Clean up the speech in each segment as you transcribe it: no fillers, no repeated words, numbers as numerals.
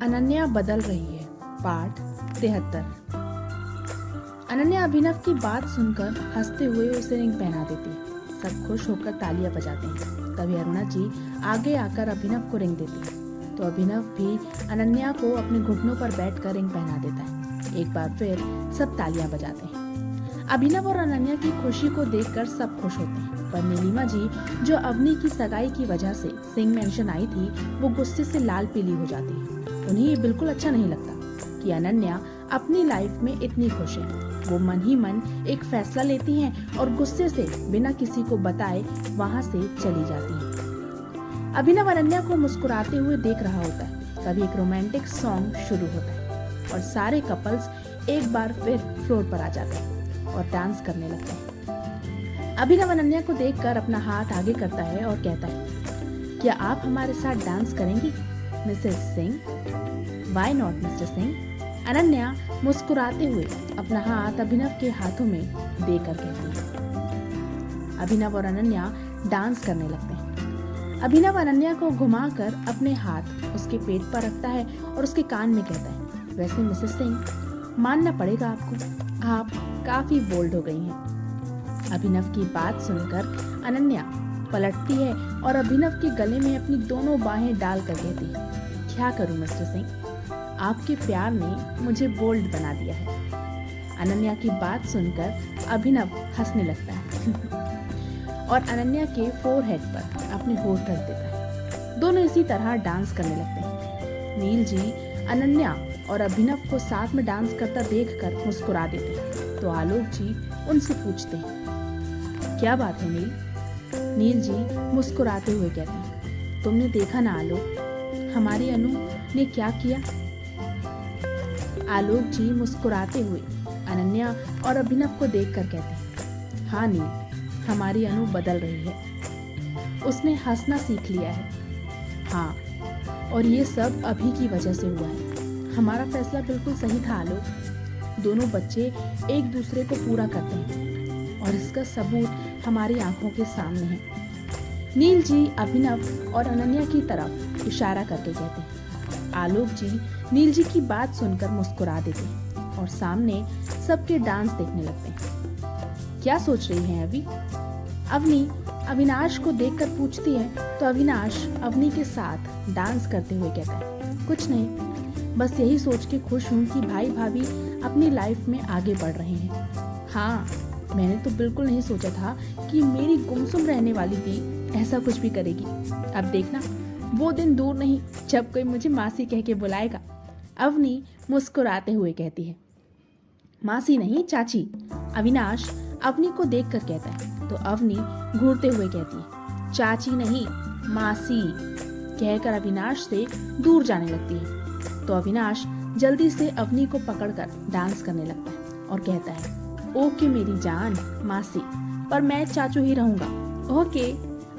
अनन्या बदल रही है, पाठ 73। अनन्या अभिनव की बात सुनकर हंसते हुए उसे रिंग पहना देती है। सब खुश होकर तालियां बजाते हैं। तभी अरुणा जी आगे आकर अभिनव को रिंग देती है, तो अभिनव भी अनन्या को अपने घुटनों पर बैठकर रिंग पहना देता है। एक बार फिर सब तालियां बजाते हैं। अभिनव और अनन्या की खुशी को देखकर सब खुश होते हैं, पर नीलिमा जी जो अवनी की सगाई की वजह से सिंह मेंशन आई थी, वो गुस्से से लाल पीली हो जाती है। उन्हें ये बिल्कुल अच्छा नहीं लगता कि अनन्या अपनी लाइफ में इतनी खुश है। वो मन ही मन एक फैसला लेती हैं और गुस्से से बिना किसी को बताए वहाँ से चली जाती हैं। अभिनव अनन्या को मुस्कुराते हुए देख रहा होता है। तभी एक रोमांटिक सॉन्ग शुरू होता है और सारे कपल्स एक बार फिर फ्लोर पर आ जाते हैं और डांस करने लगते हैं। अभिनव अनन्या को देखकर अपना हाथ आगे करता है और कहता है, क्या आप हमारे साथ डांस करेंगी Mrs Singh? Why not Mr Singh? Ananya मुस्कुराते हुए अपना हाथ अभिनव के हाथों में देकर कहती है। अभिनव और अनन्या डांस करने लगते हैं। अभिनव अनन्या को घुमाकर अपने हाथ उसके पेट पर रखता है और उसके कान में कहता है, वैसे मिसेस सिंह, मानना पड़ेगा आपको, आप काफी बोल्ड हो गई हैं। अभिनव की बात सुनकर अनन्या पलटती है और अभिनव के गले में अपनी दोनों बाहें डालकर कहती है, क्या करूं मिस्टर सिंह, आपके प्यार ने मुझे बोल्ड बना दिया है। अनन्या की बात सुनकर अभिनव हंसने लगता है और अनन्या के फोरहेड पर अपने होठ रख देता है। दोनों इसी तरह डांस करने लगते हैं। नील जी अनन्या और अभिनव को साथ में डांस करता देखकर मुस्कुरा देते हैं, तो आलोक जी उनसे पूछते हैं, क्या बात है नील? नील जी मुस्कुराते हुए कहते हैं, तुमने देखा ना आलोक, हमारी अनु ने क्या किया? आलोक जी मुस्कुराते हुए अनन्या और अभिनव को देखकर कहते हैं, हाँ नील, हमारी अनु बदल रही है, उसने हंसना सीख लिया है। हाँ, और ये सब अभी की वजह से हुआ है। हमारा फैसला बिल्कुल सही था आलोक। दोनों बच्चे एक दूसरे को पूरा करते हैं और इसका सबूत हमारी आंखों के सामने है। नील जी अभिनव और अनन्या की तरफ इशारा करके कहते हैं। आलोक जी नील जी की बात सुनकर मुस्कुरा देते हैं और सामने सबके डांस देखने लगते हैं। क्या सोच रही हैं अभी? अवनी अविनाश को देखकर पूछती है, तो अविनाश अवनी के साथ डांस करते हुए कहता है, कुछ नहीं, बस यही सोच के खुश हूँ कि भाई भाभी अपनी लाइफ में आगे बढ़ रहे हैं। हाँ, मैंने तो बिल्कुल नहीं सोचा था कि मेरी गुमसुम रहने वाली दी ऐसा कुछ भी करेगी। अब देखना, वो दिन दूर नहीं जब कोई मुझे मासी कह के बुलाएगा। अवनी मुस्कुराते हुए कहती है। मासी नहीं, चाची, अविनाश अवनी को देखकर कहता है, तो अवनी घूरते हुए कहती है, चाची नहीं, मासी, कहकर अविनाश से दूर जाने लगती है। तो अविनाश जल्दी से अवनी को पकड़कर डांस करने लगता है और कहता है, ओके मेरी जान मासी, पर मैं चाचू ही रहूंगा। ओके।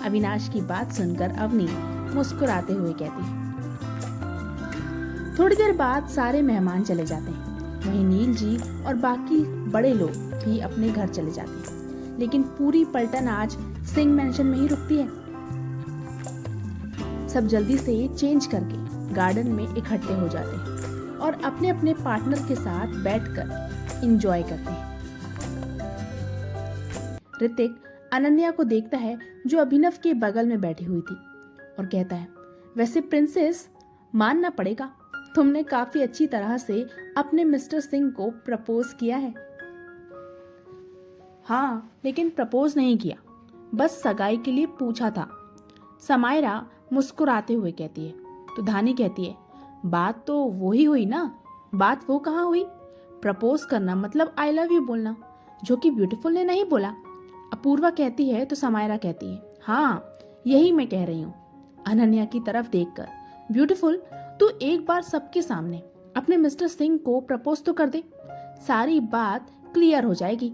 अविनाश की बात सुनकर अवनी मुस्कुराते हुए कहती है। थोड़ी देर बाद सारे मेहमान चले जाते हैं। वहीं नील जी और बाकी बड़े लोग भी अपने घर चले जाते हैं, लेकिन पूरी पलटन आज सिंह मेंशन में ही रुकती है। सब जल्दी से चेंज करके गार्डन में इकट्ठे हो जाते हैं और अपने अपने पार्टनर के साथ बैठकर एंजॉय करते हैं। ऋतिक अनन्या को देखता है जो अभिनव के बगल में बैठी हुई थी और कहता है, वैसे प्रिंसेस, मानना पड़ेगा, तुमने काफी अच्छी तरह से अपने मिस्टर सिंह को प्रपोज किया है। हाँ, लेकिन प्रपोज नहीं किया, बस सगाई के लिए पूछा था। समायरा मुस्कुराते हुए कहती है। तो धानी कहती है, बात तो वो ही हुई ना। बात वो कहाँ हुई? प्रपोज करना मतलब आई लव यू बोलना, जो कि ब्यूटीफुल ने नहीं बोला। अपूर्वा कहती है तो समायरा कहती है, हाँ, यही मैं कह रही हूँ। अनन्या की तरफ देखकर, ब्यूटीफुल, तू एक बार सबके सामने अपने मिस्टर सिंह को प्रपोज तो कर दे, सारी बात क्लियर हो जाएगी।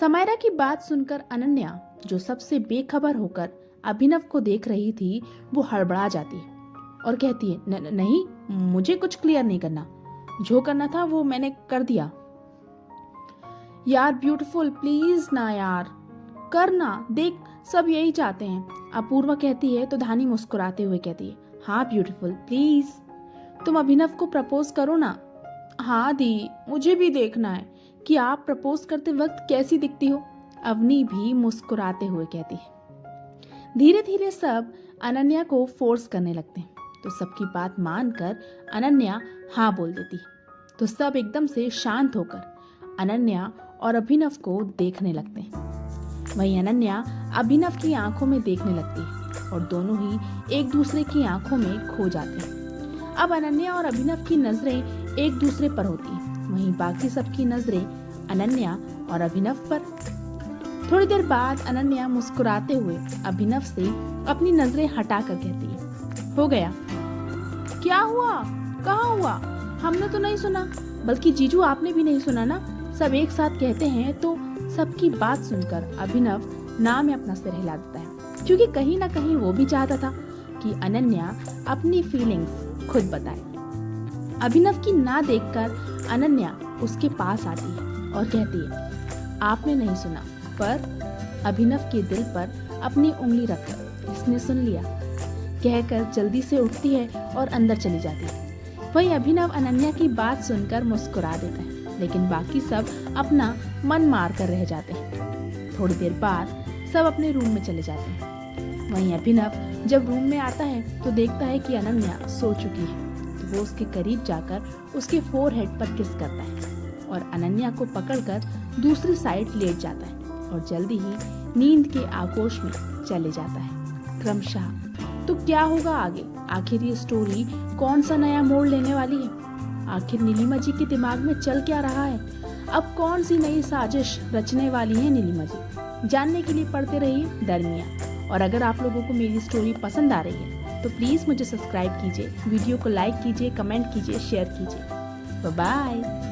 समायरा की बात सुनकर अनन्या, जो सबसे बेखबर होकर अभिनव को देख रही थी, वो हड़बड़ा जाती है और कहती है, नहीं, मुझे कुछ क्लियर नहीं करना, जो करना था वो मैंने कर दिया। यार ब्यूटीफुल, प्लीज ना यार, करना, देख सब यही चाहते हैं। अपूर्वा कहती है तो धानी मुस्कुराते हुए कहती है, हाँ ब्यूटीफुल, प्लीज। तुम अभिनव को प्रपोज करो ना। हाँ दी, मुझे भी देखना है कि आप प्रपोज करते वक्त कैसी दिखती हो, अवनी भी मुस्कुराते हुए कहती है। धीरे धीरे सब अनन्या को फोर्स करने लगते हैं, तो सबकी बात मानकर अनन्या हाँ बोल देती है। तो सब एकदम से शांत होकर अनन्या और अभिनव को देखने लगते हैं। वहीं अनन्या अभिनव की आंखों में देखने लगती है और दोनों ही एक दूसरे की आंखों में खो जाते हैं। अब अनन्या और अभिनव की नजरें एक दूसरे पर होती हैं, वहीं बाकी सबकी नजरें अनन्या और अभिनव पर। थोड़ी देर बाद अनन्या मुस्कुराते हुए अभिनव से अपनी नजरें हटाकर कहती है, हो गया। क्या हुआ, कहाँ हुआ, हमने तो नहीं सुना, बल्कि जीजू आपने भी नहीं सुना ना, सब एक साथ कहते हैं। तो सबकी बात सुनकर अभिनव ना में अपना सिर हिला देता है, क्योंकि कहीं ना कहीं वो भी चाहता था कि अनन्या अपनी फीलिंग्स खुद बताए। अभिनव की ना देखकर अनन्या उसके पास आती है और कहती है, आपने नहीं सुना, पर अभिनव के दिल पर अपनी उंगली रखकर इसने सुन लिया, कहकर जल्दी से उठती है और अंदर चली जाती है। वहीं अभिनव अनन्या की बात सुनकर मुस्कुरा देता है, लेकिन बाकी सब अपना मन मार कर रह जाते हैं। थोड़ी देर बाद सब अपने रूम में चले जाते हैं। वहीं अभिनव जब रूम में आता है तो देखता है कि अनन्या सो चुकी है, तो वो उसके करीब जाकर उसके फोरहेड पर किस करता है और अनन्या को पकड़कर दूसरी साइड लेट जाता है और जल्दी ही नींद के आगोश में चले जाता है क्रमशः। तो क्या होगा आगे, आखिर ये स्टोरी कौन सा नया मोड़ लेने वाली है, आखिर नीलिमा जी के दिमाग में चल क्या रहा है, अब कौन सी नई साजिश रचने वाली है नीलिमा जी, जानने के लिए पढ़ते रहिए दरमियाँ। और अगर आप लोगों को मेरी स्टोरी पसंद आ रही है तो प्लीज़ मुझे सब्सक्राइब कीजिए, वीडियो को लाइक कीजिए, कमेंट कीजिए, शेयर कीजिए। Bye bye.